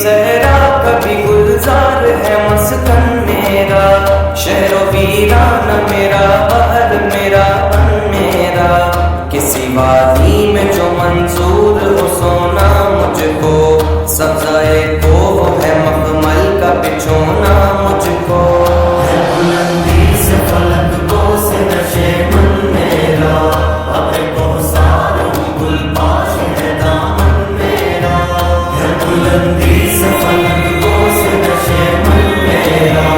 صحرا کبھی گلزار ہے مسکن میرا، شہر و ویران میرا، بحر میرا، ان میرا، کسی وادی میں جو منظور ہو سونا مجھ کو، سبزائے کو ہے مخمل کا بچھونا مجھ کو، ہے بلندی سے فلک کو سے نشے من میرا، ابر کو ساروں گل پاش ہے دامن میرا، ہے بلندی سے فلک کو سے نشے من میرا،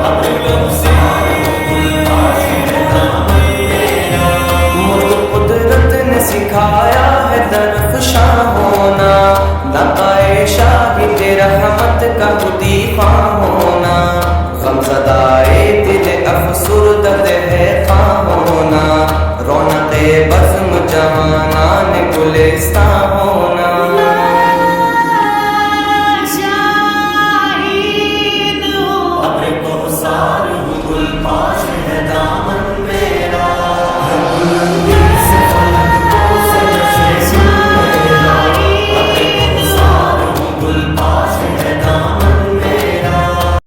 ابر کو ساروں گل پاش ہے دامن میرا، مجھ قدرت نے سکھایا ہے درخشاں ہونا، نہ عائشہ